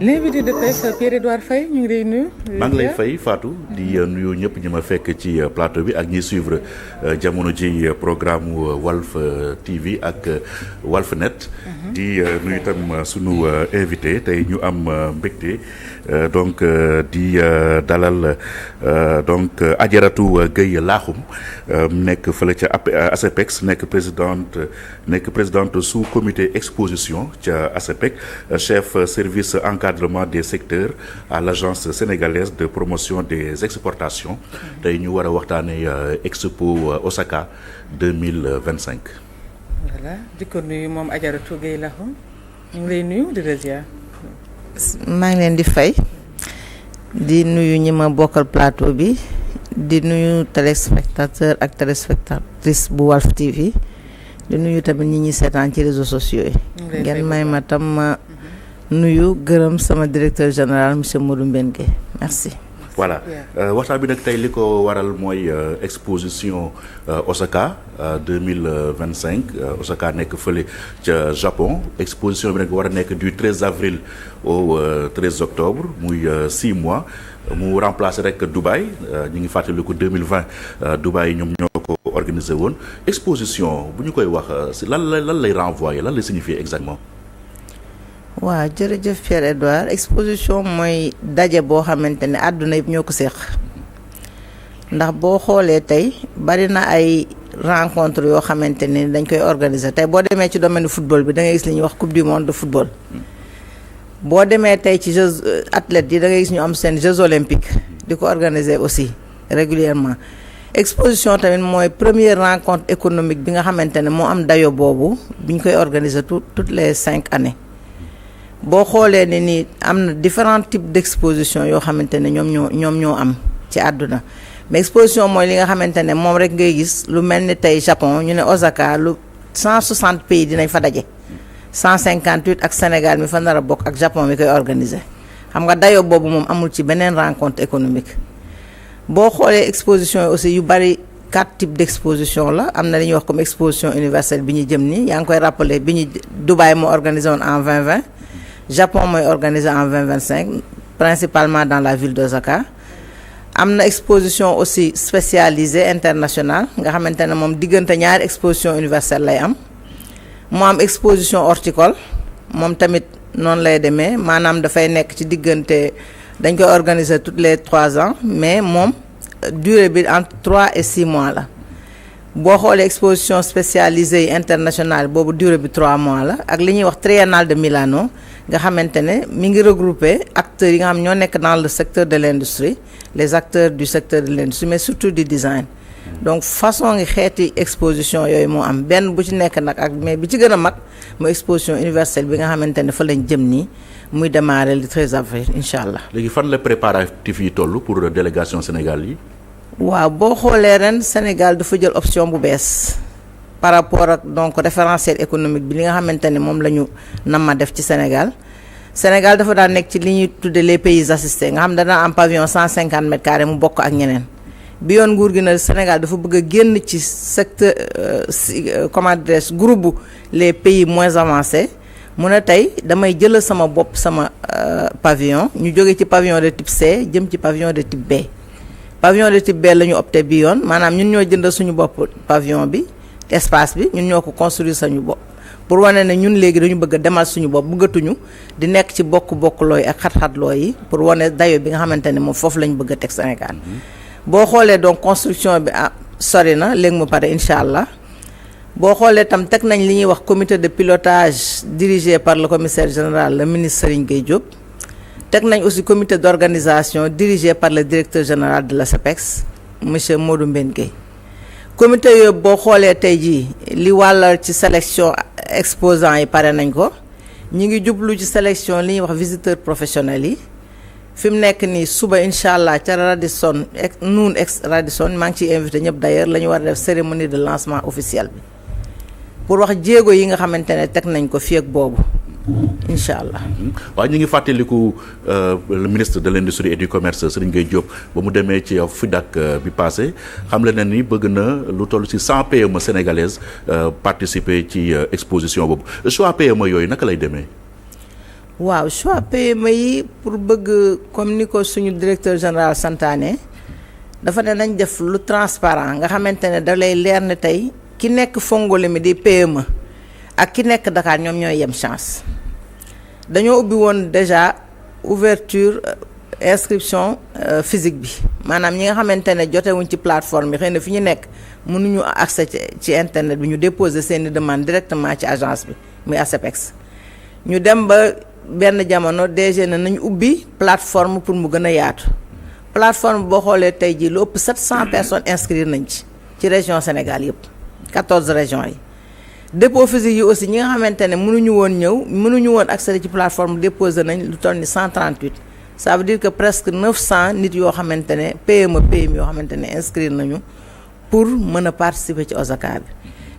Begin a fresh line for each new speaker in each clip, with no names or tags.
l'invité de presse Pierre-Edouard Faye ñu ngi lay nuyu.
maa ngi lay fay Fatou di nuyu ñëpp ñi ma fekk ci plateau bi ak ñiy suivre jamono ji programme Walf TV ak Walfnet. di nuyu itam sunu invité tey ñu am mbégte donc di dalal donc Adjaratou Gueye Laxum nekk fële ca ASEPEX nekk présidente sous comité exposition ca ASEPEX chef service encadrement des secteurs à l'agence sénégalaise de promotion des exportations tey ñu war a waxtaanee Expo Osaka 2025.
voilà di ko nuyu moom Adjaratou Gueye Laxum ñu ngi lay nuyu di la ziar.
maa ngi leen di fay di nuyu ñi ma bokkal plateau bi di nuyu téléspectateur ak téléspectatrice bu Walf TV di nuyu tamit ñi ñuy seetaan ci réseaux sociaux yi. ngeen may ma tam ma nuyu gërëm sama directeur général monsieur Modou Mbène Gueye merci.
voilà waxtaan bi nag tey li ko waral mooy exposition Osaka 2025 Osaka nekk fële ca Japon exposition bi nag war a nekk du 13 avril au 13 octobre muy 6 mois mu remplacer rek Dubaï ñu ngi fàttaliku 2020 Dubaï ñoom ñoo ko organisé woon exposition bu ñu koy wax si lan lay renvoyer lan lay signifier exactement.
waaw jërëjëf Pierre-Edouard exposition mooy daje boo xamante ne àdduna yëpp ñoo ko séq ndax boo xoolee tey bari na ay rencontre yoo xamante ne dañ koy organiser tey boo demee ci domaine football bi da ngay gis li ñuy wax coupe du monde de football boo demee tey ci jeux athlètes yi da ngay gis ñu am seen jeux olympiques di ko organiser aussi régulièrement exposition tamit mooy première rencontre économique bi nga xamante ne moo am dayo boobu bi ñu koy organiser toutes les 5 années boo xoolee ne ni am na différents types d'exposition yoo xamante ne ñoom ñoo am ci àdduna mais exposition mooy li nga xamante ne moom rek ngay gis lu mel ni tey Japon ñu ne Osaka lu 160 pays dinañ fa daje 158 ak Sénégal mi fa nar a bokk ak Japon mi koy organiser xam nga dayoo boobu moom amul ci beneen rencontre économique boo xoolee exposition yi aussi yu bari 4 types d'exposition la am na li ñuy wax comme exposition universelle bi ñu jëm nii yaa ngi koy rappeler bi ñu Dubaï moo organisé woon en 2020 Japon mooy organisé en 2025 principalement dans la ville d'Osaka am na exposition aussi spécialisée internationale nga xamante ne moom diggante ñaari exposition universelle lay am mu am exposition horticole moom tamit noonu lay demee maanaam dafay nekk ci diggante dañ koy organiser tous les 3 ans mais moom durée bi entre 3 et 6 mois la boo xoolee exposition spécialisée yi internationale boobu durée bi 3 mois la ak li ñuy wax triennale de Milano nga xamante ne mi ngi regrouper acteurs yi nga xam ñoo nekk dans le secteur de l'industrie les acteurs du secteur de l'industrie mais surtout du design donc façon ngi xeeti exposition yooyu moo am benn bu ci nekk nag ak mais bi ci gën a mag mooy exposition universelle bi nga xamante ne fa lañ jëm nii muy démarrer le 13 avril incha allah.
léegi fan la préparatifs yi toll pour délégation Sénégal yi.
waaw boo xoolee ren Sénégal dafa jël option bu bees par rapport ak donc référentiel économique bi li nga xamante ne moom la ñu nama def ci Sénégal dafa daan nekk ci li ñuy tudde les pays assistés nga xam dana am pavillon 150 mètres carrés mu bokk ak ñeneen bi yoon nguur gi na Sénégal dafa bëgg a génn ci secteur comment dirais-je groupe les pays moins avancés mu ne tey damay jëlal sama bopp sama pavillon ñu jóge ci pavillon de type C jëm ci pavillon de type B pavillon de type B la ñu opté bi yoon maanaam ñun ñoo jëndal suñu bopp pavillon bi espace bi ñun ñoo ko construire suñu bopp pour wane ne ñun léegi dañu bëgg a demal suñu bopp bëggatuñu di nekk ci bokk looy ak xat-xat looy yi pour wane dayo bi nga xamante ne moom foofu lañu bëgg a teg Sénégal boo xoolee donc construction bi sori na léegi mu pare incha allah boo xoolee tam teg nañ li ñuy wax comité de pilotage dirigé par le commissaire général le ministre Serigne Gueye Diop teg nañ aussi comité d'organisation dirigé par le directeur général de l'ASEPEX monsieur Modou Mbène Gueye comité yooyu boo xoolee tey jii li wàll ci sélection exposants yi pare nañ ko ñi ngi jublu ci sélection li ñuy wax visiteurs professionnels yi fi mu nekk nii suba incha allah ca Radisson ex Radisson maa ngi ciy invité ñëpp d'ailleurs la ñu war a def cérémonie de lancement officiel bi pour wax jéego yi nga xamante ne teg nañ ko fii ak boobu incha allah.
waaw ñu ngi fàttaliku le ministre de l'industrie et du commerce Serigne Gueye Diop ba mu demee ci FIDAK bi passé xam le ne ni bëgg na lu toll ci 100 PME sénégalaises participer ci exposition boobu choix PME yooyu naka lay demee.
waaw choix PME yi pour bëgg comme ni ko suñu directeur général santaane dafa ne nañ def lu transparent nga xamante ne da lay leer ne tey ki nekk Fongolemi di PME ak ki nekk Dakar ñoom ñooy yem chance dañoo ubbi woon déjà ouverture inscription physique bi maanaam ñi nga xamante ne jotewuñ ci plateforme bi xëy na fi ñu nekk mënuñu accès ci internet bi ñu déposer seeni demande directement ci agence bi muy ASEPEX ñu dem ba benn jamono DG na nañ ubbi plateforme pour mu gën a yaatu plateforme boo xoolee tey jii lu ëpp 700 personnes inscrire nañ ci région Sénégal yëpp 14 régions yi dépôt physique yi aussi ñi nga xamante ne mënuñu woon accéder ci plateforme déposé nañ lu toll ni 138 ça veut dire que presque 900 nit yoo xamante ne PME yoo xamante ne inscrire nañu pour mën a participer ci OSACA bi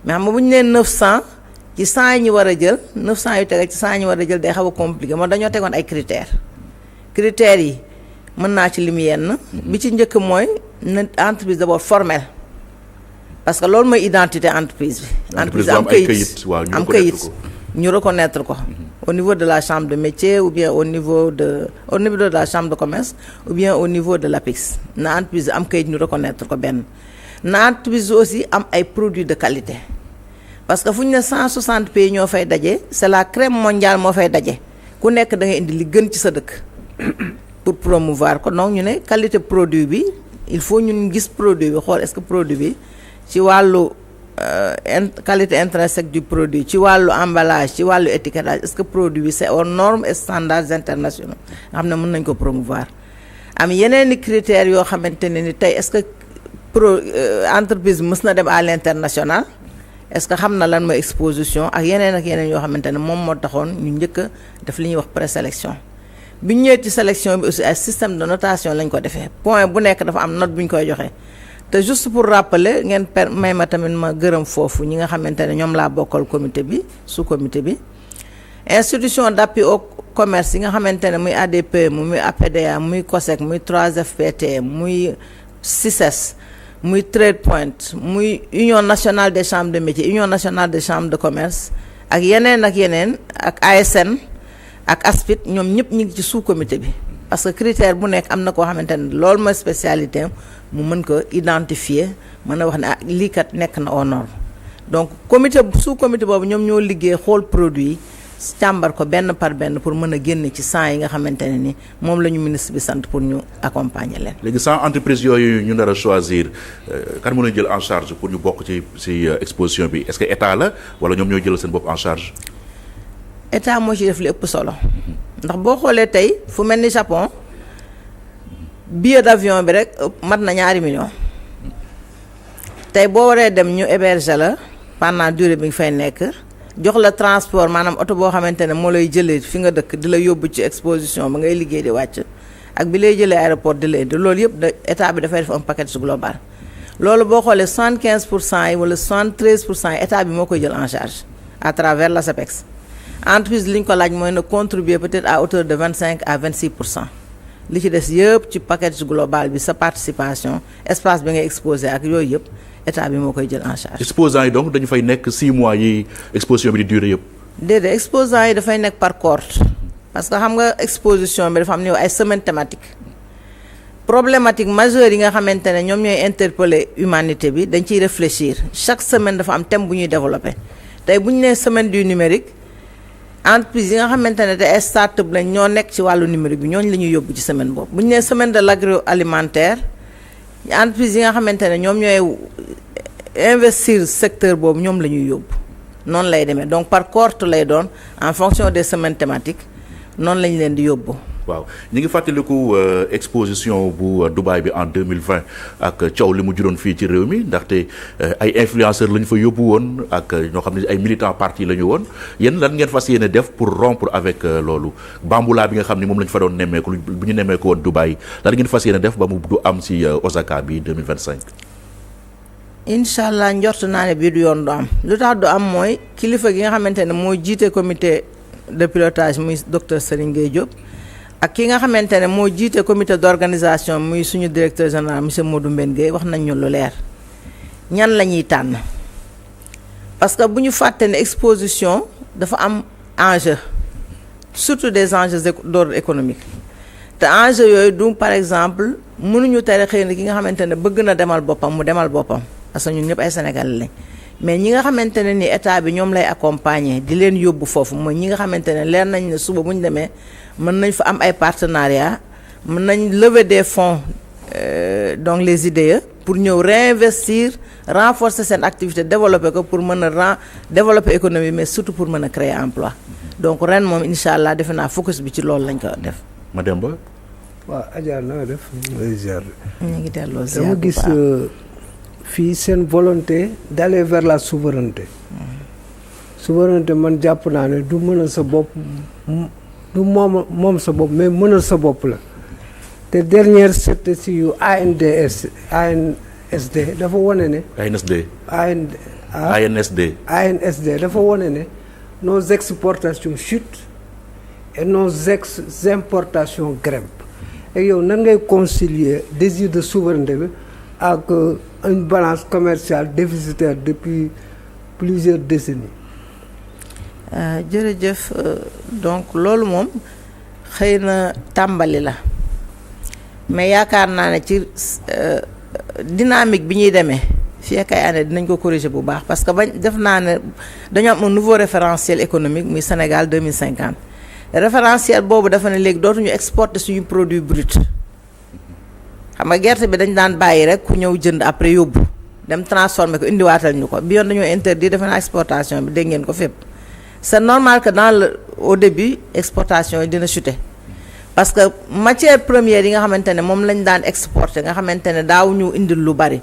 mais xam nga bu ñu nee 900 ci 100 yi ñu war a jël 900 yu tege ci 100 yi ñu war a jël day xaw a compliqué moo dañoo tegoon ay critères yi mën naa ci lim yenn bi ci njëkk mooy na entreprise d'abord formelle parce que loolu mooy identité entreprise bi. entreprise am kayit ñu reconnaître ko. au niveau de la chambre de métier ou bien au niveau de la chambre de commerce ou bien au niveau de l'APIX na entreprise am kayit ñu reconnaître ko benn. na entreprise aussi am ay produits de qualité parce que fu ñu ne 160 pays ñoo fay daje c'est la crème mondiale moo fay daje ku nekk da ngay indi li gën ci sa dëkk pour promouvoir ko donc ñu ne qualité produit bi il faut ñun gis produit bi xool est-ce que produit bi ci wàllu qualité intrinsèque du produit ci wàllu emballage ci wàllu étiquetage est-ce que produit bi c'est aux normes et standards internationaux nga xam ne mën nañ ko promouvoir am yeneen i critères yoo xamante ne ni tey est-ce que entreprise mës na dem à l'international est-ce que xam na lan mooy exposition ak yeneen yoo xamante ne moom moo taxoon ñu njëkk a def li ñuy wax présélection bi ñu ñëwee ci sélection bi aussi ay système de notation lañ ko defee point bu nekk dafa am note bu ñu koy joxee te juste pour rappeler ngeen may ma tamit ma gërëm foofu ñi nga xamante ne ñoom laa bokkal comité bi sous comité bi institution d'appui au commerce yi nga xamante ne muy ADPE muy APDA muy COSEC muy 3FPT muy CICES muy Trade Point muy Union nationale des chambres de métiers Union nationale des chambres de commerce ak yeneen ak ASN ak ASPIT ñoom ñëpp ñu ngi ci sous comité bi parce que critère bu nekk am na koo xamante ne loolu mooy spécialité mu mën ko identifier mën a wax ne lii kat nekk na aux normes donc sous comité boobu ñoom ñoo liggéey xool produit yi càmbar ko benn par benn pour mën a génne ci 100 yi nga xamante ne ni moom la ñu ministre bi sant pour ñu accompagner leen.
léegi 100 entreprises yooyu ñu nar a choisir kan mën a jël en charge pour ñu bokk ci exposition bi est-ce que état la wala ñoom ñoo jël seen bopp en charge.
état moo ci def li ëpp solo ndax boo xoolee tey fu mel ni Japon billet d'avion bi rek mat na 2 millions tey boo waree dem ñu héberger la pendant durée bi nga fay nekk jox la transport maanaam oto boo xamante ne moo lay jëlee fi nga dëkk di la yóbbu ci exposition ba ngay liggéey di wàcc ak bi lay jëlee aéroport di la indi loolu yëpp état bi dafay def un package global loolu boo xoolee 75% yi wala 73% yi état bi moo koy jël en charge à travers l'ASEPEX entreprise li ñu ko laaj mooy na contribuer peut-être à hauteur de 25 à 26% li ci des yëpp ci package global bi sa participation espace bi ngay exposé ak yooyu yëpp état bi moo koy jël en charge.
exposants yi donc dañu fay nekk 6 mois yi exposition bi di durer yëpp.
déedéet exposants yi dafay nekk par cohorte parce que xam nga exposition bi dafa am ni ay semaine thématique problématique majeure yi nga xamante ne ñoom ñooy interpeller humanité bi dañ ciy réfléchir chaque semaine dafa am thème bu ñuy développer tey bu ñu nee semaine du numérique entreprise yi nga xamante ne te ay start-up lañ ñoo nekk ci wàllu numérique bi ñooñu la ñuy yóbbu ci semaine boobu bu ñu nee semaine de l'agroalimentaire entreprise yi nga xamante ne ñoom ñooy investir secteur boobu ñoom la ñuy yóbbu noonu lay demee donc par cohorte lay doon en fonction des semaines thématiques noonu lañ leen di yóbbu.
waaw ñu ngi fàttaliku exposition bu Dubaï bi en 2020 ak coow li mu juróon fii ci réew mi ndaxte ay influenceurs la ñu fa yóbbu woon ak ñoo xam ne ay militants parti la ñu woon yéen lan ngeen fas yéene def pour rompre avec loolu bamboula bi nga xam ne moom la ñu fa doon nemmeeku bu ñu nemmeeku woon Dubaï lan ngeen fas yéene def ba mu du am si Osaka bi 2025.
incha allah njort naa ne bii du yoon du am lu tax du am mooy kilifa gi nga xamante ne moo jiite comité de pilotage muy docteur Serigne Gueye Diop. ak ki nga xamante ne moo jiite comité d'organisation muy suñu directeur général monsieur Modou Mbène Gueye wax nañ ñu lu leer ñan la ñuy tànn parce que bu ñu fàtte ne exposition dafa am enjeu surtout des enjeux d'ordre économique te enjeux yooyu du par exemple mënuñu tere xëy na ki nga xamante ne bëgg na demal boppam mu demal boppam parce que ñun ñëpp ay Sénégalais lañ mais ñi nga xamante ne ni état bi ñoom lay accompagner di leen yóbbu foofu mooy ñi nga xamante ne leer nañ ne suba bu ñu demee mën nañ fa am ay partenariats mën nañ lever des fonds donc les IDE pour ñëw réinvestir renforcer seen activité développer ko pour mën a développer économie mais surtout pour mën a créer emploi donc ren moom incha allah defe naa focus bi ci loolu lañ ko def.
Mademba.
waaw Adja na nga def
ñu ngi delloo ziar
dama gis fii seen volonté d'aller vers la souveraineté. Souveraineté man jàpp naa ne du mënal sa bopp du moom sa bopp mais mënal sa bopp la te dernière statistique yu ANSD dafa wane ne. ANSD dafa wane ne nos exportations chutent et nos importations grimpent et yow nan ngay concilier désir de souveraineté bi ak une balance commerciale déficitaire depuis plusieurs décennies.
jërëjëf donc loolu moom xëy na tàmbali la mais yaakaar naa ne ci dynamique bi ñuy demee fii ak ay année dinañ ko corriger bu baax parce que bañ def naa ne dañoo am un nouveau référentiel économique muy Sénégal 2050 référentiel boobu dafa ne léegi dootuñu exporter suñu produit brut xam nga gerte bi dañ daan bàyyi rek ku ñëw jënd après yóbbu dem transformer ko indiwaatal ñu ko bi yoon dañoo interdit defe naa exportation bi dégg ngeen ko fépp c'est normal que au début exportation yi dina chuter parce que matière première yi nga xamante ne moom lañ daan exporter nga xamante ne daaw ñu indil lu bari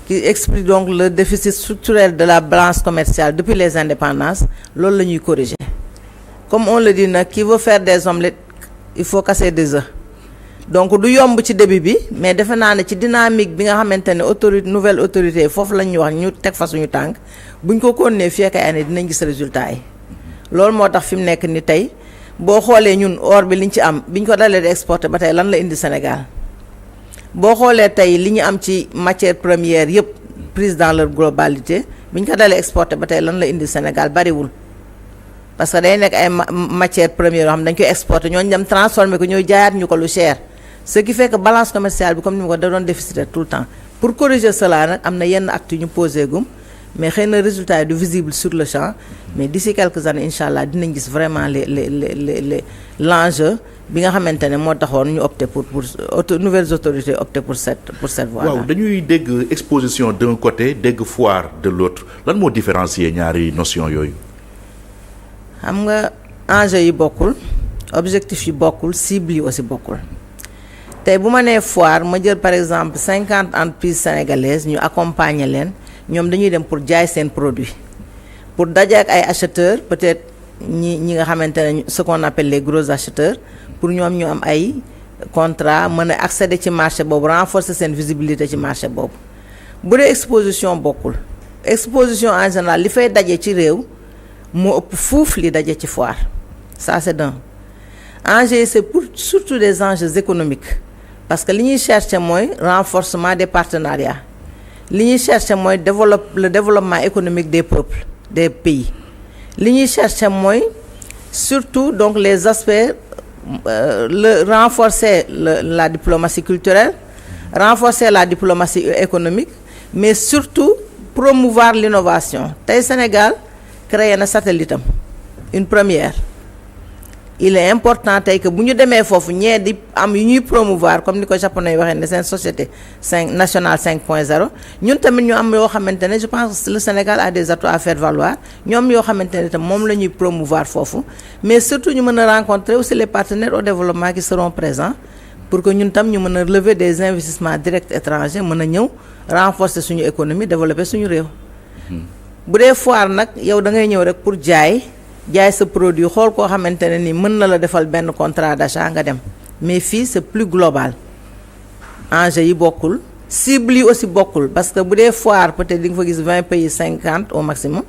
qui explique donc le déficit structurel de la balance commerciale depuis les indépendances loolu la ñuy corriger comme on le dit nag qui veut faire des omelettes il faut casser des œufs donc du yomb ci début bi mais defe naa ne ci dynamique bi nga xamante ne nouvelle autorité foofu la ñuy wax ñu teg fa suñu tànk buñ ko continuer fii ak ay année dinañ gis résultat yi loolu moo tax fi mu nekk ni tey boo xoolee ñun or bi liñ ci am biñ ko dalee di exporter ba tey lan la indi Sénégal boo xoolee tey li ñu am ci matière première yëpp prise dans leur globalité biñ ko dalee exporter ba tey lan la indi Sénégal bariwul parce que day nekk ay matière première yoo xam dañ koy exporter ñooñu dem transformer ko ñooy jaayaat ñu ko lu cher ce qui fait que balance commerciale bi comme ni ma ko da doon déficitaire tout le temps pour corriger cela nag am na yenn actes yu ñu posé gum mais xëy na résultat yi du visible sur le champ mais d'ici quelques années incha allah dinañ gis vraiment l'enjeu bi nga xamante ne moo taxoon ñu opté pour nouvelles autorités opté pour cette voie là.
waaw dañuy dégg exposition d'un côté dégg foire de l'autre lan moo différencier ñaari notion yooyu.
xam nga enjeu yi bokkul objectif yi bokkul cible yi aussi bokkul tey bu ma nee foire ma jël par exemple 50 entreprises sénégalaises ñu accompagner leen. ñoom dañuy dem pour jaay seen produit pour daje ak ay acheteurs peut-être ñi nga xamante ne ce qu'on appelle les gros acheteurs pour ñoom ñu am ay contrat mën a accéder ci marché boobu renforcer seen visibilité ci marché boobu bu dee exposition bokkul exposition en général li fay daje ci réew moo ëpp fuuf li daje ci foire ça c'est d'un enjeu c'est pour surtout des enjeux économiques parce que li ñuy chercher mooy renforcement des partenariats li ñuy chercher mooy le développement économique des peuples des pays li ñuy chercher mooy surtout donc les aspects renforcer la diplomatie culturelle renforcer la diplomatie économique mais surtout promouvoir l'innovation tey Sénégal créé na satellite am une première il est important tey que bu ñu demee foofu ñee di am yu ñuy promouvoir comme ni ko japonais yi waxee ne seen société nationale 5.0 ñun tamit ñu am yoo xamante ne je pense que le Sénégal a des atouts à faire valoir ñoom yoo xamante ne tam moom la ñuy promouvoir foofu mais surtout ñu mën a rencontrer aussi les partenaires au développement qui seront présents pour que ñun tam ñu mën a lever des investissements directs étrangers mën a ñëw renforcer suñu économie développer suñu réew bu dee foire nag yow da ngay ñëw rek pour jaay sa produit xool koo xamante ne ni mën na la defal benn contrat d'achat nga dem mais fii c'est plus global enjeu yi bokkul cible yi aussi bokkul parce que bu dee foire peut-être di nga fa gis 20 pays 50 au maximum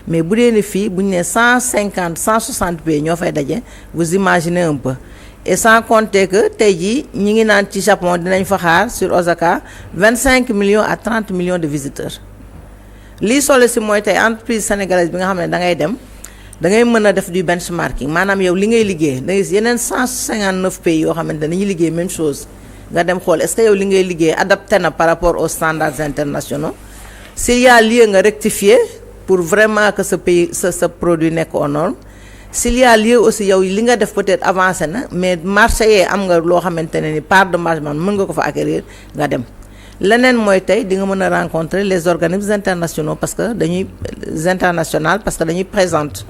mais bu dee ni fii bu ñu nee 150 160 pays ñoo fay daje vous imaginez un peu et sans compter que tey jii ñi ngi naan ci Japon dinañ fa xaar sur Osaka 25 millions à 30 millions de visiteurs lii solo si mooy tey entreprise sénégalaise bi nga xam ne da ngay dem da ngay mën a def du benchmarking maanaam yow li ngay liggéey da ngay yeneen 159 pays yoo xamante ne dañuy liggéey même chose nga dem xool est-ce que yow li ngay liggéey adapté na par rapport aux standards internationaux s'il y a lieu nga rectifier pour vraiment que ce pays ce produit nekk aux normes s'il y a lieu aussi yow li nga def peut-être avancé na mais marché yee am nga loo xamante ne ni part de marge man mën nga ko fa acquérir nga dem leneen mooy tey di nga mën a rencontrer les organismes internationaux parce que dañuy présente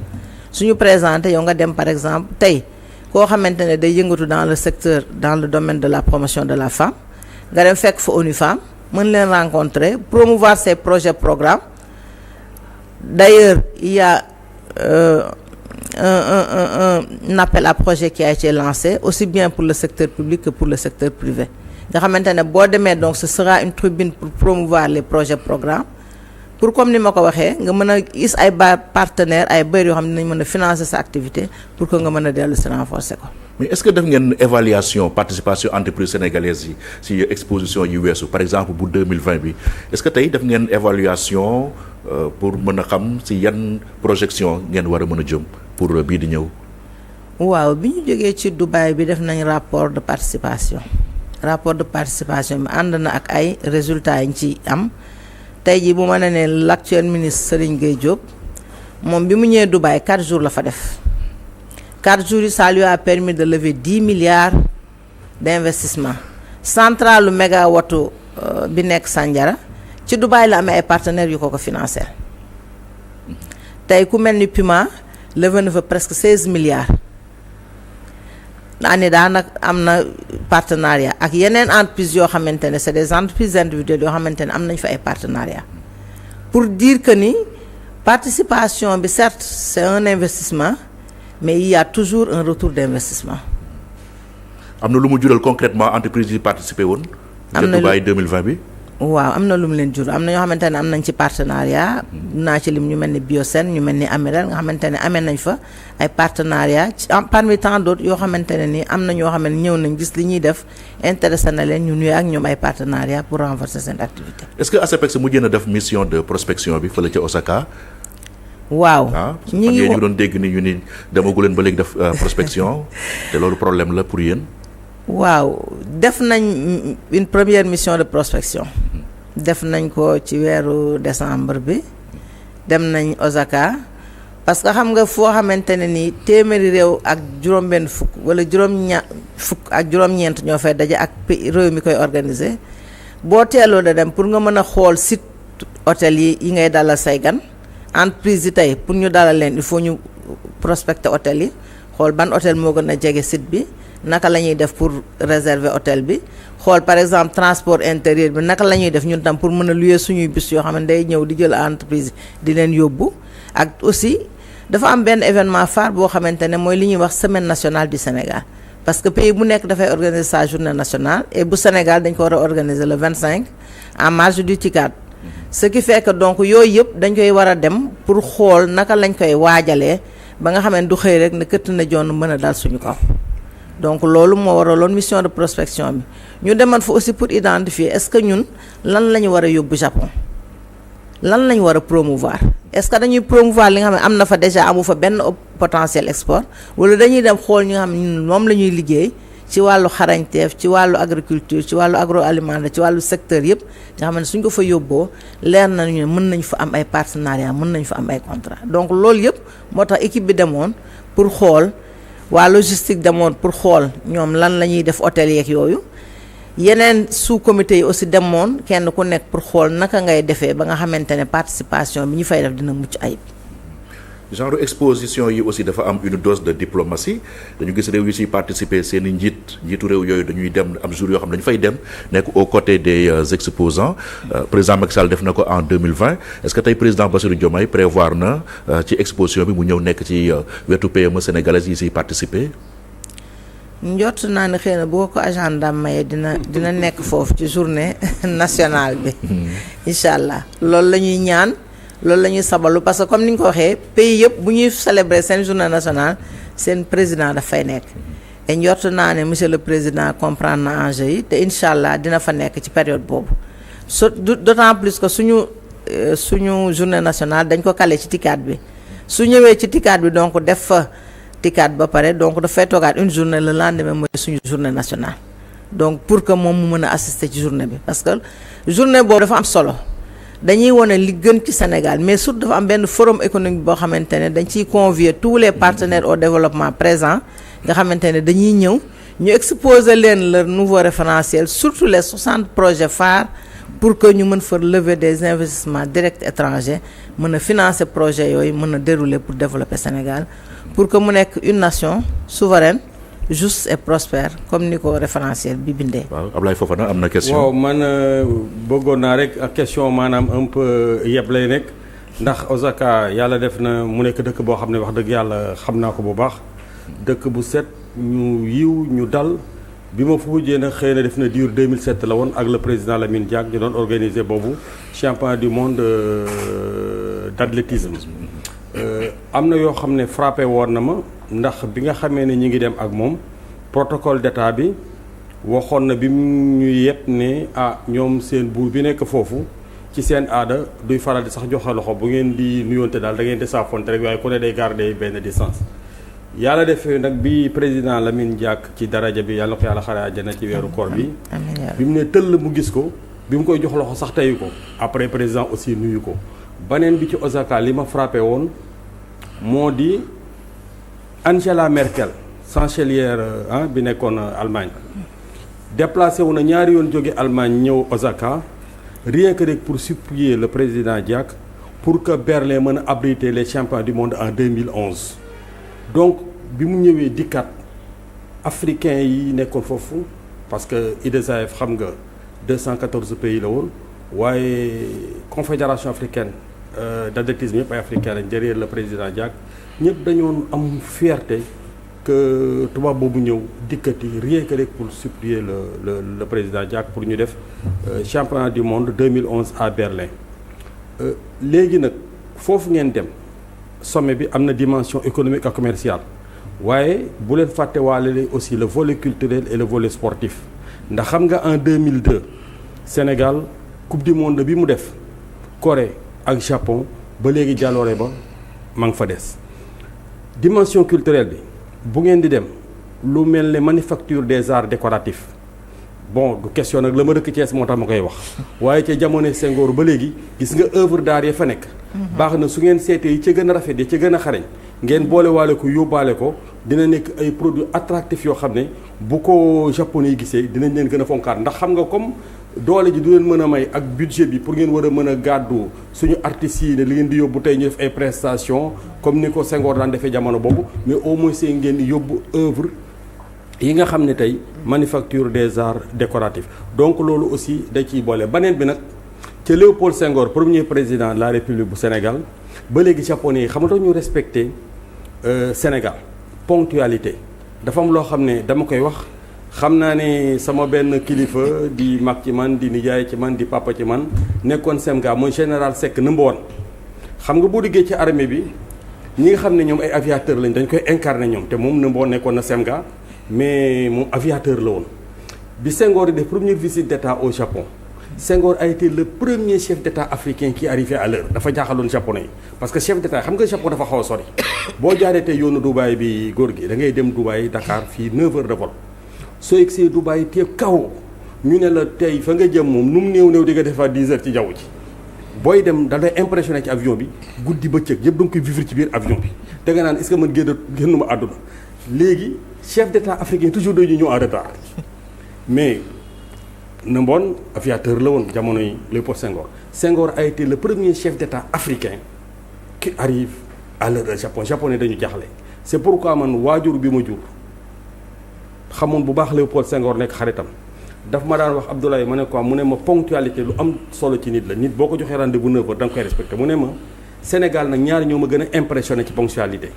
suñu présenté yow nga dem par exemple tey koo xamante ne day yëngatu dans le secteur dans le domaine de la promotion de la femme nga dem fekk fa ONU Femmes mën leen rencontrer promouvoir ces projets programmes d'ailleurs il y a un appel à projet qui a été lancé aussi bien pour le secteur public que pour le secteur privé nga xamante ne boo demee donc ce sera une tribune pour promouvoir les projets programmes pour comme ni ma ko waxee nga mën a gis ay partenaires ay bailleurs yoo xam ne nañ mën a financer sa activité pour que nga mën a dellu si renforcer ko.
mais est-ce que def ngeen évaluation participation entreprise sénégalaise yi ci exposition yi weesu par exemple bu 2020 bi est-ce que tey def ngeen évaluation pour mën a xam ci yan projection ngeen war a mën a jëm pour bii di ñëw.
waaw bi ñu jógee ci Dubaï bi def nañ rapport de participation bi ànd na ak ay résultats yi ñu ci am. tey jii bu ma ne l'actuel ministre Serigne Gueye Diop moom bi mu ñëwee Dubaï 4 jours la fa def 4 jours yi ça lui a permis de lever 10 milliards d'investissement centrale mégawattu bi nekk Sandiara ci Dubaï la amee ay partenaires yu ko financer tey ku mel ni Puma levé na fa presque 16 milliards année daanaka am na partenariat ak yeneen entreprises yoo xamante ne c'est des entreprises individuelles yoo xamante ne am nañ fa ay partenariat pour dire que ni participation bi certes c'est un investissement mais il y a toujours un retour d'investissement.
am na lu mu jural concrètement entreprise yi participer woon. am na Dubaï 2020 bi.
waaw am na lu mu leen jur am na ñoo xamante ne am nañ ci partenariat naa ci lim ñu mel ni Biocène ñu mel ni Amirel nga xamante ne amee nañ fa ay partenariat parmi tant d'autres yoo xamante ne ni am na ñoo xam ne ñëw nañ gis li ñuy def intéressé na leen ñu nuyu ak ñoom ay partenariat pour renforcer seen activité.
est-ce que ASEPEX mujjee na def mission de prospection bi fële ca Osaka.
waaw
ñi ngi doon dégg ni ñu ni demagu leen ba léegi def prospection te loolu problème la pour yéen.
waaw def nañ une première mission de prospection def nañ ko ci weeru décembre bi dem nañ Osaka parce que xam nga foo xamante ne ni téeméeri réew ak juróom-benn fukk wala fukk ak juróom-ñeent ñoo fay daje ak réew mi koy organiser boo teeloo da dem pour nga mën a xool site hôtel yi ngay dalal say gan entreprise yi tey pour ñu dalal leen il faut ñu prospecter hôtel yi xool ban hôtel moo gën a jege site bi naka la ñuy def pour réserver hôtel bi xool par exemple transport intérieur bi naka la ñuy def ñun tam pour mën a louer suñuy bus yoo xam ne day ñëw di jël entreprise di leen yóbbu ak aussi dafa am benn événement phare boo xamante ne mooy li ñuy wax semaine nationale du Sénégal parce que pays bu nekk dafay organiser sa journée nationale et bu Sénégal dañ ko war a organiser le 25 en marge du TICAD ce qui fait que donc yooyu yëpp dañ koy war a dem pour xool naka lañ koy waajalee ba nga xam ne du xëy rek ne këtt na joon mën a dal suñu kaw donc loolu moo waraloon mission de prospection bi ñu demoon fa aussi pour identifier est-ce que ñun lan la ñu war a yóbbu Japon lan la ñu war a promouvoir est-ce que dañuy promouvoir li nga xam ne am na fa déjà amu fa benn potentiel export wala dañuy dem xool ñi nga xam ne ñun moom la ñuy liggéey ci wàllu xarañteef ci wàllu agriculture ci wàllu agroalimentaire ci wàllu secteur yëpp nga xam ne suñ ko fa yóbboo leer nañu ne mën nañ fa am ay partenariat mën nañ fa am ay contrat donc loolu yëpp moo tax équipe bi demoon pour xool waa logistique demoon pour xool ñoom lan la ñuy def hôtel yeeg yooyu yeneen sous comité yi aussi demoon kenn ku nekk pour xool naka ngay defee ba nga xamante ne participation bi ñu fay def dina mucc ayib.
genre exposition yi aussi dafa am une dose de diplomatie dañu gis réew yi ci participer seen i njiitu réew yooyu dañuy dem am jour yoo xam ne dañu fay dem nekk aux côtés des exposants président Macky Sall def na ko en 2020 est-ce que tey président Bassirou Diomaye prévoir na ci exposition bi mu ñëw nekk ci wetu PME sénégalaise yi ciy participer.
njort naa ne xëy na boo ko agenda maye dina nekk foofu ci journée nationale bi incha allah loolu la ñuy ñaan loolu la ñuy sabalu parce que comme ni nga ko waxee pays yëpp bu ñuy célébrer seen journée nationale seen président daf fay nekk et njort naa ne monsieur le président comprendre na enjeu yi te incha allah dina fa nekk ci période boobu d'autant plus que suñu journée nationale dañ ko calé ci TICAD bi su ñëwee ci TICAD bi donc def fa TICAD ba pare donc dafay toogaat une journée le lendemain mooy suñu journée nationale donc pour que moom mu mën a assister ci journée bi parce que journée boobu dafa am solo dañuy wone li gën ci Sénégal mais surtout dafa am benn forum économique boo xamante ne dañ ciy convier tous les partenaires au développement présents nga xamante ne dañuy ñëw ñu exposer leen leur nouveau référentiel surtout les 60 projets phares pour que ñu mën fa lever des investissements directs étrangers mën a financer projet yooyu mën a dérouler pour développer Sénégal pour que mu nekk une nation souveraine juste et prospère comme ni ko référentiel bi bindee.
waaw Ablaye Fofana am na question.
waaw man bëggoon naa rek ak question maanaam un peu yeb lay nekk ndax Osaka yàlla def na mu nekk dëkk boo xam ne wax dëgg yàlla xam naa ko bu baax dëkk bu set ñu yiw ñu dal bi ma fujjee nag xëy na def na diir 2007 la woon ak le président Lamine Diack ñu doon organiser boobu championnat du monde d'athlétisme am na yoo xam ne frappé woon na ma ndax bi nga xamee ne ñi ngi dem ak moom protocole d'état bi waxoon na bi mu ñu yëpp ne ñoom seen buur bi nekk foofu ci seen aada duy faral di sax joxe loxo bu ngeen di nuyoonte daal da ngeen di saafonte rek waaye ku ne day garder benn distance. yàlla defee nag bi président Lamine Diack ci daraja bi yàlla na ko yàlla xare àjjana ci weeru koor bi bi mu ne tëll mu gis ko bi mu koy jox loxo sax teyu ko après président aussi nuyu ko baneen bi ci Osaka li ma frappé woon moo di Angela Merkel chancelière bi nekkoon Allemagne déplacé wu na ñaari yoon jóge Allemagne ñëw Osaka rien que rek pour supplier le président Diack pour que Berlin mën a abriter les championnats du monde en 2011 donc bi mu ñëwee dikkat africains yi nekkoon foofu parce que IDSAF xam nga 214 pays la woon waaye confédération africaine d'athlétisme yëpp ay africains lañ derrière le président Diack ñëpp dañoon am fierté que tubaab boobu ñëw dikkati rien que rek pour supplier le président Diack pour ñu def championnat du monde 2011 à Berlin léegi nag foofu ngeen dem sommet bi am na dimension économique et commerciale waaye bu leen fàtte waale aussi le volet culturel et le volet sportif ndax xam nga en 2002 Sénégal coupe du monde bi mu def Corée ak Japon ba léegi jàlloore ba ma nga fa des dimension culturelle bi bu ngeen di dem lu mel ne manufacture des arts décoratifs bon du question nag la ma dëkk Thiès moo tax ma koy wax waaye ca jamono Senghor ba léegi gis nga œuvre d'art ya fa nekk baax na su ngeen seetee yi ca gën a rafet yi ca gën a xarañ ngeen boole waale ko yóbbaale ko dina nekk ay produits attractifs yoo xam ne bu ko japonais yi gisee dinañ leen gën a fonkaat ndax xam nga comme doole ji du leen mën a may ak budget bi pour ngeen war a mën a gàddu suñu artistes yi ne li ngeen di yóbbu tey ñu def ay prestations comme ni ko Senghor daan defee jamono boobu mais au moins see ngeen di yóbbu œuvre yi nga xam ne tey manufacture des arts décoratifs donc loolu aussi da ciy boole baneen bi nag ca Léopold Senghor premier président de la République bu Sénégal ba léegi japonais yi xam nga ñu respecté Sénégal ponctualité dafa am loo xam ne dama koy wax xam naa ne sama benn kilifa di mag ci man di nijaay ci man di papa ci man nekkoon Semga mooy général Seck number 1 xam nga boo diggee ci armée bi ñi nga xam ne ñoom ay aviateur lañ dañ koy incarner ñoom te moom number 1 nekkoon na Semga mais moom aviateur la woon bi Senghor di def première visite d'état au Japon Senghor a été le premier chef d'état africain qui arrivait à l'heure dafa jaaxaloon japonais yi parce que chef d'état xam nga Japon dafa xaw a sori boo jaaree tey yoonu Dubaï bi góor gi da ngay dem Dubaï Dakar fii 9 heures de vol soo egsee Dubaï te kaw ñu ne la tey fa nga jëm moom nu mu néew di nga defaat 10 heures ci jaww ji booy dem da lay impressionné ci avion bi guddi bëccëg yëpp da nga koy vivre ci biir avion bi da nga naan est-ce que man génnuma àdduna léegi chef d'état africain toujours dañuy ñëw en retard mais na mboon aviateur la woon jamono yi Léopold Senghor Senghor a été le premier chef d'état africain qui arrive à l'heure du Japon japonais dañu jaxle c'est pourquoi man waajur bi ma jur xamoon bu baax Léopold Senghor nekk xaritam daf ma daan wax Abdoulaye ma ne quoi mu ne ma ponctualité lu am solo ci nit la nit boo ko joxee rendez-vous 9 heures da nga koy respecté mu ne ma Sénégal nag ñaari ñoo ma gën a impressionné ci ponctualité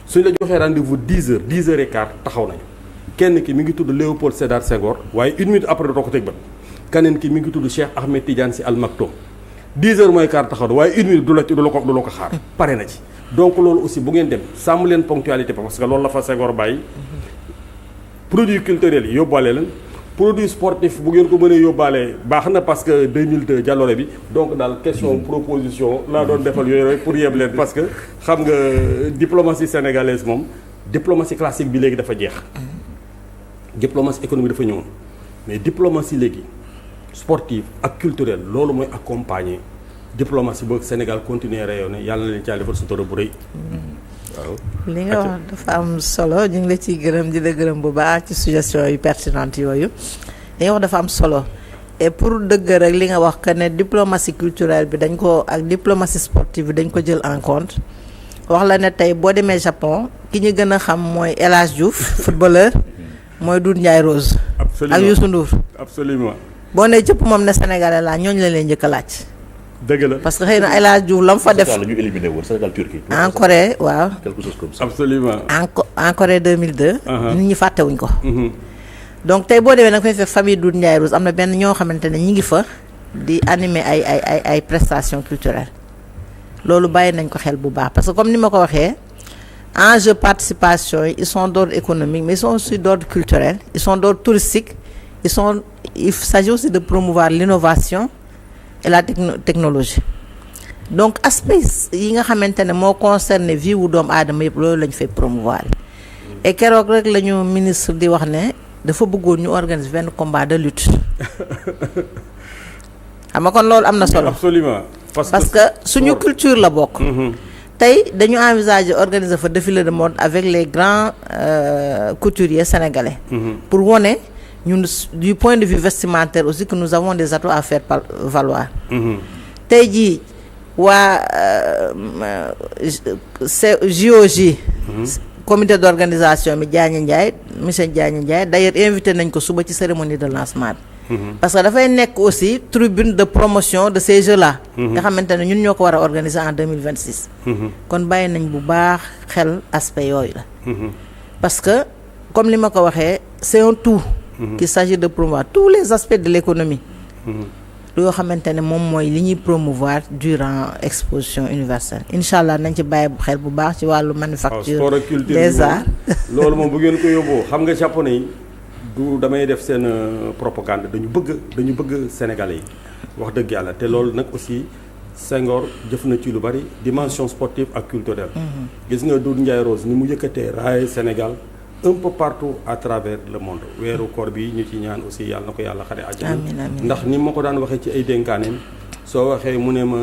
suñ la joxee rendez-vous 10 heures 10 heures et quart taxaw nañu kenn ki mi ngi tudd Léopold Sédar Senghor waaye une minute après doo ko teg bët keneen ki mi ngi tudd Cheikh Ahmed Tidiane Sy Al Maktoum 10 heures mooy quart taxaw na waaye une minute du la ko xaar pare na ci donc loolu aussi bu ngeen dem sàmm leen ponctualité parce que loolu la fa Senghor bàyyi produits culturels yi yóbbaale leen produit sportif bu ngeen ko mënee yóbbaale baax na parce que 2002 jàllore bi donc daal question proposition laa doon defal yooyu rek pour yeb leen parce que xam nga diplomatie sénégalaise moom diplomatie classique bi léegi dafa jeex diplomatie économique dafa ñëwoon mais diplomatie léegi sportive ak culturelle loolu mooy accompagner diplomatie boobu Sénégal continuer rayonner yàlla na leen caa defal sutura bu rëy. waaw
li nga wax dafa am solo ñu ngi la ciy gërëm di la gërëm bu baax ci suggestion yu pertinente yooyu li nga wax dafa am solo et pour dëgg rek li nga wax que ne diplomatie culturelle bi dañ ko ak diplomatie sportive bi dañ ko jël en compte wax la ne tey boo demee Japon ki ñu gën a xam mooy El Hadj Diouf footballeur mooy Doudou Ndiaye Rose.
absolument
ak Youssou Ndour.
absolument
boo nee cëpp moom ne Sénégalais laa ñooñu la leen njëkk a laaj.
dëgg la
parce que xëy na El Hadj Diouf la mu fa def.
Sénégal la ñu éliminé woon Sénégal Turquie.
en Corée waaw.
quelque chose comme ça.
absolument
en Corée 2002. nit ñi fàttewuñ ko. donc tey boo demee nag fay fekk famille Doudou Ndiaye Rose am na benn ñoo xamante ne ñi ngi fa di animer ay prestations culturelles loolu bàyyi nañ ko xel bu baax parce que comme ni ma ko waxee enjeu participation yi ils sont d'ordre économique mais ils sont aussi d'ordre culturel ils sont d'ordre touristique il s'agit aussi de promouvoir l'innovation et la technologie donc aspect yi nga xamante ne moo concerné vie wu doomu aadama yëpp loolu la ñu fay promouvoir et keroog rek la ñu ministre di wax ne dafa bëggoon ñu organiser benn combat de lutte xam nga kon loolu am na solo.
absolument
parce que suñu culture la bokk. tey dañu envisager organiser fa défilé de mode avec les grands couturiers sénégalais. pour wone ñun du point de vue vestimentaire aussi que nous avons des atouts à faire valoir. tey jii waa JOJ. comité d'organisation bi Diagne Ndiaye monsieur Diagne Ndiaye d'ailleurs invité nañ ko suba ci cérémonie de lancement bi. parce que dafay nekk aussi tribune de promotion de ces jeux-là. nga xamante ne ñun ñoo ko war a organiser en 2026. kon bàyyi nañ bu baax xel aspect yooyu la. parce que comme li ma ko waxee c'est un tout. qu'il s'agit de promouvoir tous les aspects de l'économie. yoo xamante ne moom mooy li ñuy promouvoir durant exposition universelle incha allah nañ ci bàyyi bu xel bu baax ci wàllu manufacture des arts
loolu moom bu ngeen ko yóbboo xam nga japonais yi du damay def seen propagande dañu bëgg sénégalais yi wax dëgg yàlla te loolu nag aussi Senghor jëf na ci lu bari dimension sportive ak culturelle. gis nga Doudou Ndiaye Rose ni mu yëkkatee raay Sénégal un peu partout à travers le monde weeru koor bi ñu ci ñaan aussi yàlla na ko yàlla xare àjjana ndax ni ma ko daan waxee ci ay dénkaaneem soo waxee mu ne ma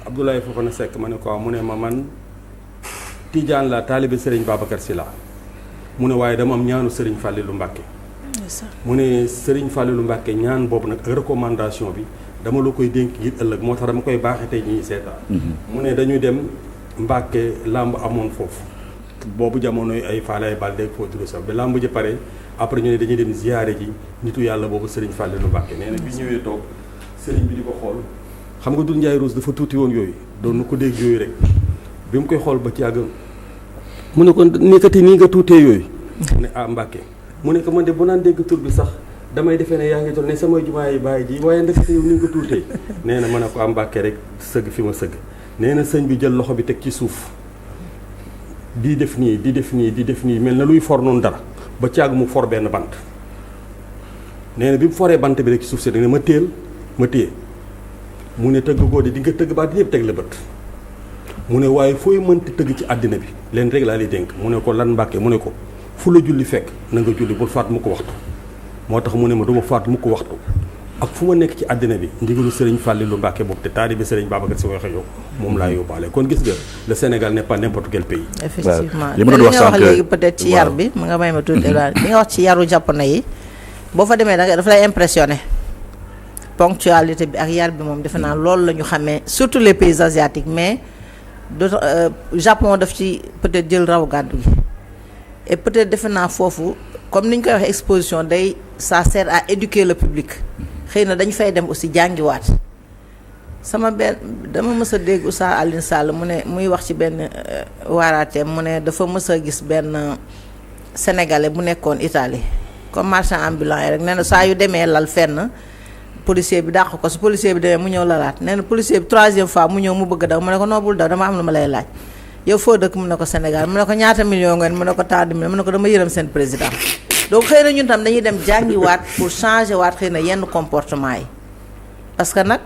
Abdoulaye Fofana Seck ma ne ko mu ne ma man Tidiane la taalibe Serigne Babacar Sy la mu ne waaye dama am ñaanu Serigne Fallilou Mbacké mu ne Serigne Fallilou Mbacké ñaan boobu nag ak recommandation bi dama la koy dénk ngir ëllëg moo tax dama koy baaxee tey ñuy seetaan mu ne dañuy dem Mbacké làmb amoon foofu boobu jamono ay Falaye Baldé foo duru sax ba làmb ji pare après ñu ne dañuy dem ziyaare ji nitu yàlla boobu Serigne Fallilou Mbacké nee na bi ñëwee toog Serigne bi di ko xool xam nga Doudou Ndiaye Rose dafa tuuti woon yooyu doon na ko dégg yooyu rek bi mu koy xool ba ci yàgg mu ne ko nekkati nii nga tuutee yooyu mu ne ah Mbacké mu ne ko man de bu naan dégg tur bi sax damay defee ne yaa ngi toll ne samay jumaa yi bàyyi ji waaye ndekete yow ni nga tuutee nee na ma ne ko am Mbacké rek sëgg fi ma sëgg nee na sëñ bi jël loxo bi teg ci suuf di def nii mel na luy for noonu dara ba caag mu for benn bant nee na bi mu foree bant bi rek ci suuf si ne ma téye mu ne tëgg góode di nga tëgg ba àddina yëpp teg la bët mu ne waaye fooy mënti tëgg ci àddina bi leen rek laa lay dénk mu ne ko lan Mbàkke mu ne ko fu la julli fekk na nga julli bul faat mu ko waxtu moo tax mu ne ma duma faat mu ko waxtu ak fu ma nekk ci àddina bi ndigalu Serigne Fallilou Mbacké boobu te taalibe Serigne Babacar Sy waxe yow moom laa yóbbaale kon gis nga le Sénégal n'est pas n'importe quel pays.
effectivement li nga wax léegi peut-être ci yar bi mu nga may ma tuuti li nga wax ci yaru japonais yi boo fa demee dafa lay impressionné ponctualité bi ak yar bi moom defe naa loolu la ñu xamee surtout les pays asiatiques mais Japon daf ci peut-être jël raw gàddu gi et peut-être defe naa foofu comme ni ñu koy waxee exposition day ça sert à éduquer le public. xëy na dañu fay dem aussi jàngiwaat sama benn dama mës a dégg Oustaz Alioune Sall mu ne muy wax ci benn waaraateem mu ne dafa mës a gis benn sénégalais bu nekkoon Italie comme marchand ambulant yi rek nee na saa yu demee lal fenn policier bi dàq ko su policier bi demee mu ñëw lalaat nee na policier bi troisième fois mu ñëw mu bëgg daw mu ne ko noobul daw dama am lu ma lay laaj yow foo dëkk mu ne ko Sénégal mu ne ko ñaata million ngeen mu ne ko tant de million mu ne ko dama yërëm seen président donc xëy na ñun tam dañuy dem jàngiwaat pour changer waat xëy na yenn comportement yi parce que nag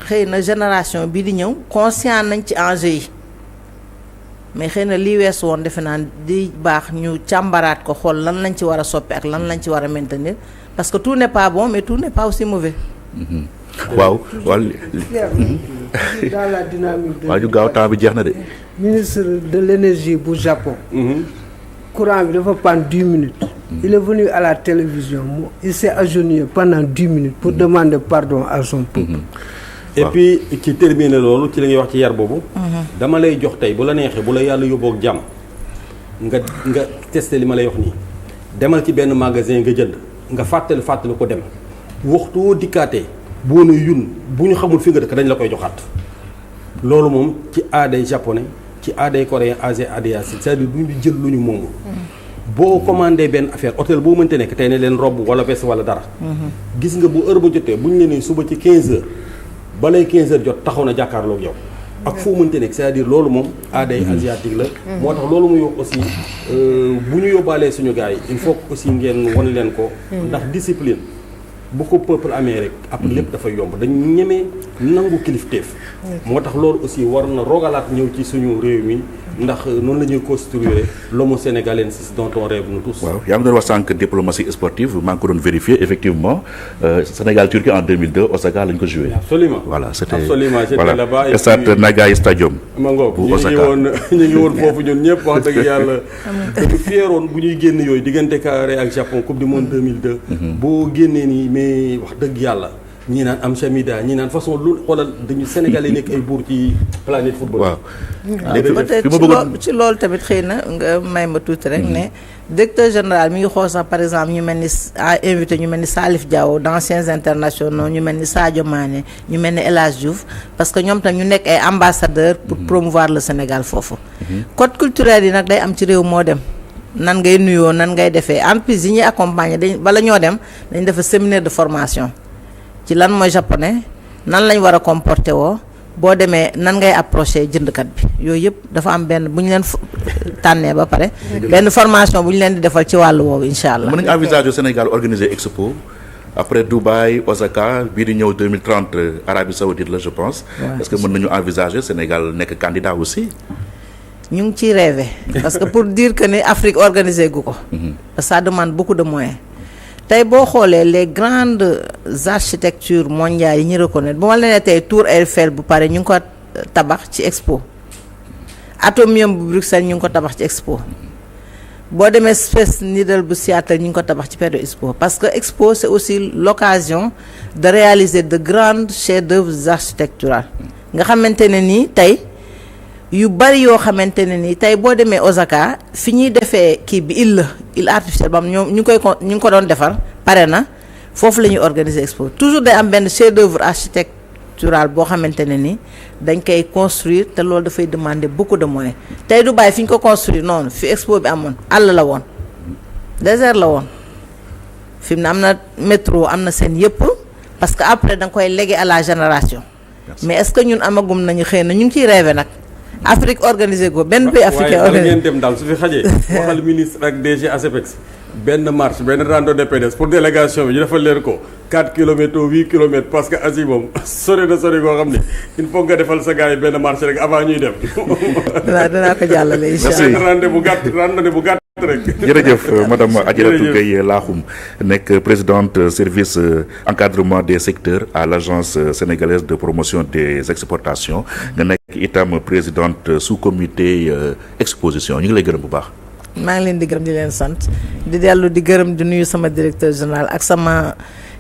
xëy na génération bii di ñëw conscient nañ ci enjeu yi mais xëy na lii weesu woon defe naa di baax ñu càmbaraat ko xool lan lañ ci war a soppi ak lan lañ ci war a maintenir parce que tout n'est pas bon mais tout n'est pas aussi mauvais.
waaw
dans la dynamique de
waa ju gaaw temps bi jeex na de.
ministre de l'énergie bu Japon. courant bi dafa panne 10 minutes. il est venu à la télévision il s'est agenouillé pendant 10 minutes pour demander pardon à son peuple.
et puis ci terminer loolu ci la ñuy wax ci yar boobu. dama lay jox tey bu la neexee bu la yàlla yóbboo ak jàmm nga testé li ma lay wax nii demal ci benn magasin nga jënd nga fàttali ko dem waxtu woo dikkaatee boo ne yun bu ñu xamul fi nga dëkk dañ la koy joxaat loolu moom ci aaday japonais ci aaday coréen asiatique c'est-à-dire du ñu jël lu ñu moomul. boo commandé benn affaire hôtel boo mënte nekk tey ne leen robe wala veste wala dara. gis nga bu heure ba jotee bu ñu leen nee suba ci 15h balay 15h jot taxaw na jàkkaarloog yow. ak foo mënte nekk c'est-à-dire loolu moom aaday asiatique la. moo tax loolu muy wax aussi bu ñu yóbbaalee suñu gars yi il faut que aussi ngeen wan leen ko. ndax discipline bu ko peuple amee rek. après lépp dafay yomb dañu ñemee nangu kilifteef. moo tax loolu aussi war na rogalaat ñëw ci suñu réew mi. ndax noonu la ñuy construire l'homme sénégalensis dont on rêve nous tous.
waaw yaa ngi doon wax sànq diplomatie sportive maa ngi ko doon vérifier effectivement Sénégal-Turquie en 2002 Osaka lañ ko joué.
absolument
voilà c'était
absolument j'étais là-bas.
stade Nagai Stadium.
ma ngoog
bu Osaka
ñu ngi woon foofu ñun ñëpp wax dëgg yàlla. dañu fiyeroon bu ñuy génn yooyu diggante Corée ak Japon coupe du monde 2002. boo génnee nii mais wax dëgg yàlla. ñii naan am chamida ñii naan façon lu xoolal dañu Sénégalais nekk ay buur ci planète football.
waaw
peut-être ci loolu tamit xëy na nga may ma tuuti rek ne directeur général mi ngi xool sax par exemple ñu mel ni invité ñu mel ni Salif Diao d'anciens internationaux ñu mel ni Sadio Mané ñu mel ni El Hadj Diouf parce que ñoom tam ñu nekk ay ambassadeurs pour promouvoir le Sénégal foofu. code culturel yi nag day am ci réew moo dem. nan ngay nuyoo nan ngay defee en plus yi ñuy accompagner dañ bala ñoo dem dañ def séminaire de formation. ci lan mooy japonais nan lañ war a comporter woo boo demee nan ngay approcher jëndkat bi yooyu yëpp dafa am benn bu ñu leen tànnee ba pare benn formation bu ñu leen di defal ci wàllu woowu incha allah.
mën nañu envisager Sénégal organiser expo après Dubaï Osaka bii di ñëw 2030 Arabie Saoudite la je pense. est-ce que mën nañu envisager Sénégal nekk candidat aussi.
ñu ngi ciy rêver parce que pour dire que ni Afrique organisé gu ko. parce que ça demande beaucoup de moyens. tey boo xoolee les grandes architectures mondiales yi ñu reconnaître bu ma la nee tey Tour Eiffel bu pare ñu ngi ko tabax ci expo Atomium bu Bruxelles ñu ngi ko tabax ci expo boo demee Space Needle bu Seattle ñu ngi ko tabax ci période expo parce que expo c'est aussi l'occasion de réaliser de grands chefs-d'œuvre architecturaux nga xamante ne nii tey yu bari yoo xamante ne nii tey boo demee Osaka fi ñuy defee kii bi île artificielle ba ñoom ñu ngi ko doon defar pare na foofu la ñuy organiser expo toujours day am benn chef d'œuvre architectural boo xamante ne nii dañ koy construire te loolu dafay demander beaucoup de moyens tey du bàyyi fi ñu ko construire noonu fi expo bi amoon àll la woon désert la woon fi mu ne am na métro am na seen yëpp parce que après da nga koy léguer à la génération mais est-ce que ñun amagum nañu xëy na ñu ngi ciy rêver nag. Afrique organisé ko benn pays africain organisé
ngeen dem daal su fi xajee waxal ministre ak DG ASEPEX benn marche benn randonnée pédestre pour délégation bi ñu defal leen ko 4 kilomètres ou 8 kilomètres parce que Asie moom sori na sori koo xam ne il faut nga defal sa gars yi benn marche rek avant ñuy dem.
danaa ko jàllale incha allah
randonnée bu gàtt rek.
jërëjëf madame Adjaratou Gueye Lahoum nekk présidente service encadrement des secteurs à l'agence sénégalaise de promotion des exportations nga nekk itam présidente sous-comité exposition ñu ngi lay gërëm bu baax.
maa ngi leen di gërëm di leen sant di dellu di gërëm di nuyu sama directeur général ak sama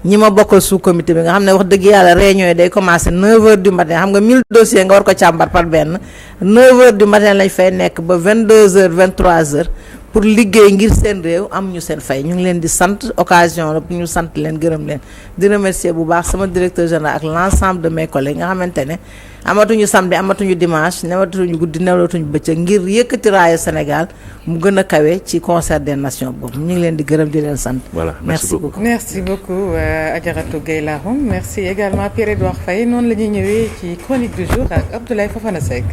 ñi ma bokkal sous comité bi nga xam ne wax dëgg yàlla réunion yi day commencer 9h du matin xam nga 1000 dossiers nga war ko càmbar par benn 9h du matin lañ fay nekk ba 22h 23h pour liggéey ngir seen réew am ñu seen fay ñu ngi leen di sant occasion la pour ñu sant leen gërëm leen di remercier bu baax sama directeur général ak l'ensemble de mes collègues nga xamante ne amatuñu samedi amatuñu dimanche newatuñu guddi newatuñu bëccëg ngir yëkkati raaya Sénégal mu gën a kawe ci concert des nations boobu ñu ngi leen di gërëm di leen sant.
voilà merci beaucoup
merci beaucoup Adjaratou Gueye Lahoum merci également Pierre-Edouard Faye noonu la ñuy ñëwee ci chronique du jour ak Abdoulaye Fofana Seck.